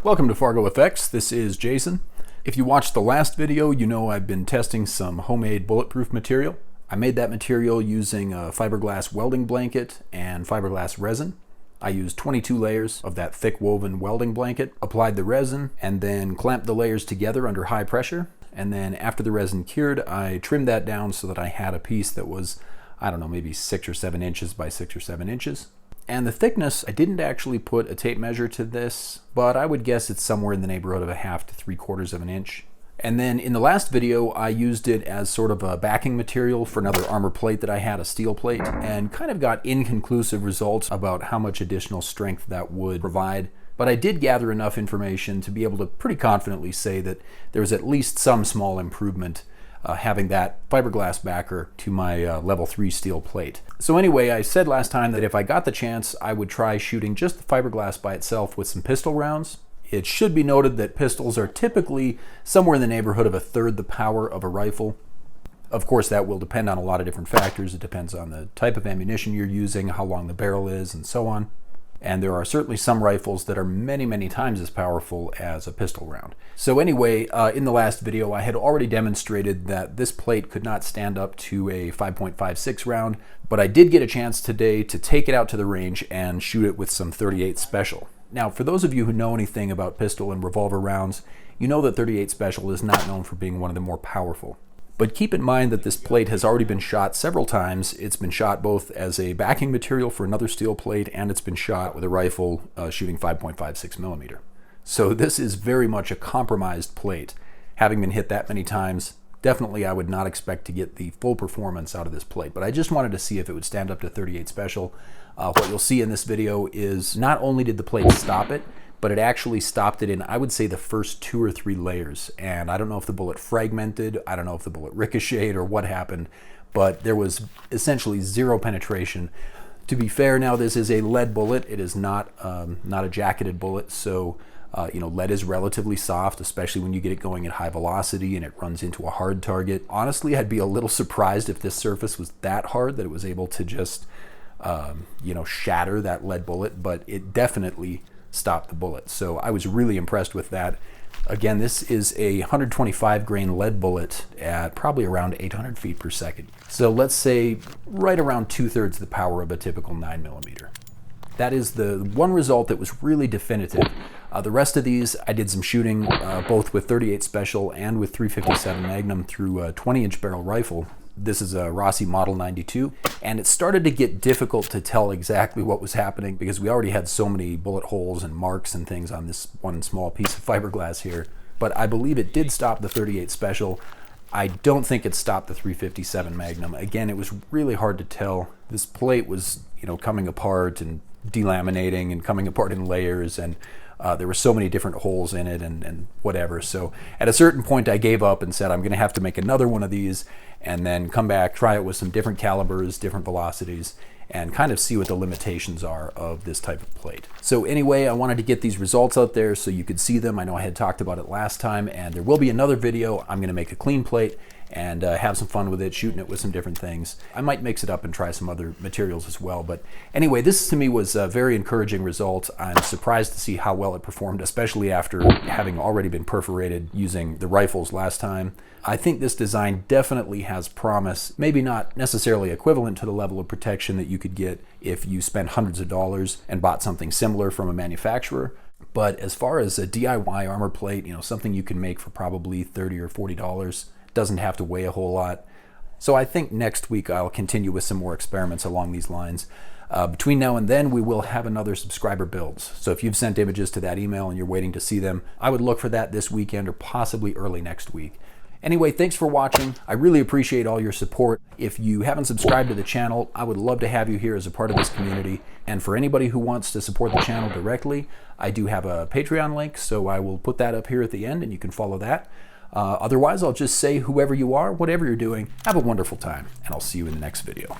Welcome to FargoFX. This is Jason. If you watched the last video, you know I've been testing some homemade bulletproof material. I made that material using a fiberglass welding blanket and fiberglass resin. I used 22 layers of that thick woven welding blanket, applied the resin, and then clamped the layers together under high pressure. And then after the resin cured, I trimmed that down so that I had a piece that was, I don't know, maybe 6 or 7 inches by 6 or 7 inches. And the thickness, I didn't actually put a tape measure to this, but I would guess it's somewhere in the neighborhood of a 1/2 to 3/4 of an inch. And then in the last video, I used it as sort of a backing material for another armor plate that I had, a steel plate, and kind of got inconclusive results about how much additional strength that would provide. But I did gather enough information to be able to pretty confidently say that there was at least some small improvement having that fiberglass backer to my level 3 steel plate. So anyway, I said last time that if I got the chance, I would try shooting just the fiberglass by itself with some pistol rounds. It should be noted that pistols are typically somewhere in the neighborhood of 1/3 the power of a rifle. Of course, that will depend on a lot of different factors. It depends on the type of ammunition you're using, how long the barrel is, and so on. And there are certainly some rifles that are many, many times as powerful as a pistol round. So anyway, in the last video, I had already demonstrated that this plate could not stand up to a 5.56 round, but I did get a chance today to take it out to the range and shoot it with some .38 Special. Now, for those of you who know anything about pistol and revolver rounds, you know that .38 Special is not known for being one of the more powerful. But keep in mind that this plate has already been shot several times. It's been shot both as a backing material for another steel plate, and it's been shot with a rifle shooting 5.56 millimeter. So this is very much a compromised plate. Having been hit that many times, definitely I would not expect to get the full performance out of this plate. But I just wanted to see if it would stand up to .38 Special. What you'll see in this video is not only did the plate stop it, but it actually stopped it in, I would say, the first 2 or 3 layers. And I don't know if the bullet fragmented, I don't know if the bullet ricocheted or what happened, but there was essentially 0 penetration. To be fair, now this is a lead bullet. It is not a jacketed bullet, so lead is relatively soft, especially when you get it going at high velocity and it runs into a hard target. Honestly, I'd be a little surprised if this surface was that hard that it was able to just shatter that lead bullet, but it definitely stopped the bullet. So I was really impressed with that. Again, this is a 125 grain lead bullet at probably around 800 feet per second. So let's say right around 2/3 the power of a typical 9mm. That is the one result that was really definitive. The rest of these, I did some shooting both with .38 Special and with .357 Magnum through a 20-inch barrel rifle. This is a Rossi Model 92, and it started to get difficult to tell exactly what was happening because we already had so many bullet holes and marks and things on this one small piece of fiberglass here. But I believe it did stop the .38 Special. I don't think it stopped the .357 Magnum. Again, it was really hard to tell. This plate was, coming apart and delaminating and coming apart in layers, and there were so many different holes in it and whatever. So at a certain point I gave up and said I'm going to have to make another one of these and then come back, try it with some different calibers, different velocities, and kind of see what the limitations are of this type of plate. So anyway, I wanted to get these results out there so you could see them. I know I had talked about it last time, and there will be another video. I'm going to make a clean plate and have some fun with it, shooting it with some different things. I might mix it up and try some other materials as well. But anyway, this to me was a very encouraging result. I'm surprised to see how well it performed, especially after having already been perforated using the rifles last time. I think this design definitely has promise, maybe not necessarily equivalent to the level of protection that you could get if you spent hundreds of dollars and bought something similar from a manufacturer. But as far as a DIY armor plate, something you can make for probably $30 or $40, doesn't have to weigh a whole lot. So I think next week I'll continue with some more experiments along these lines. Between now and then, we will have another subscriber builds. So if you've sent images to that email and you're waiting to see them, I would look for that this weekend or possibly early next week. Anyway, thanks for watching. I really appreciate all your support. If you haven't subscribed to the channel, I would love to have you here as a part of this community. And for anybody who wants to support the channel directly, I do have a Patreon link, so I will put that up here at the end and you can follow that. Otherwise, I'll just say, whoever you are, whatever you're doing, have a wonderful time, and I'll see you in the next video.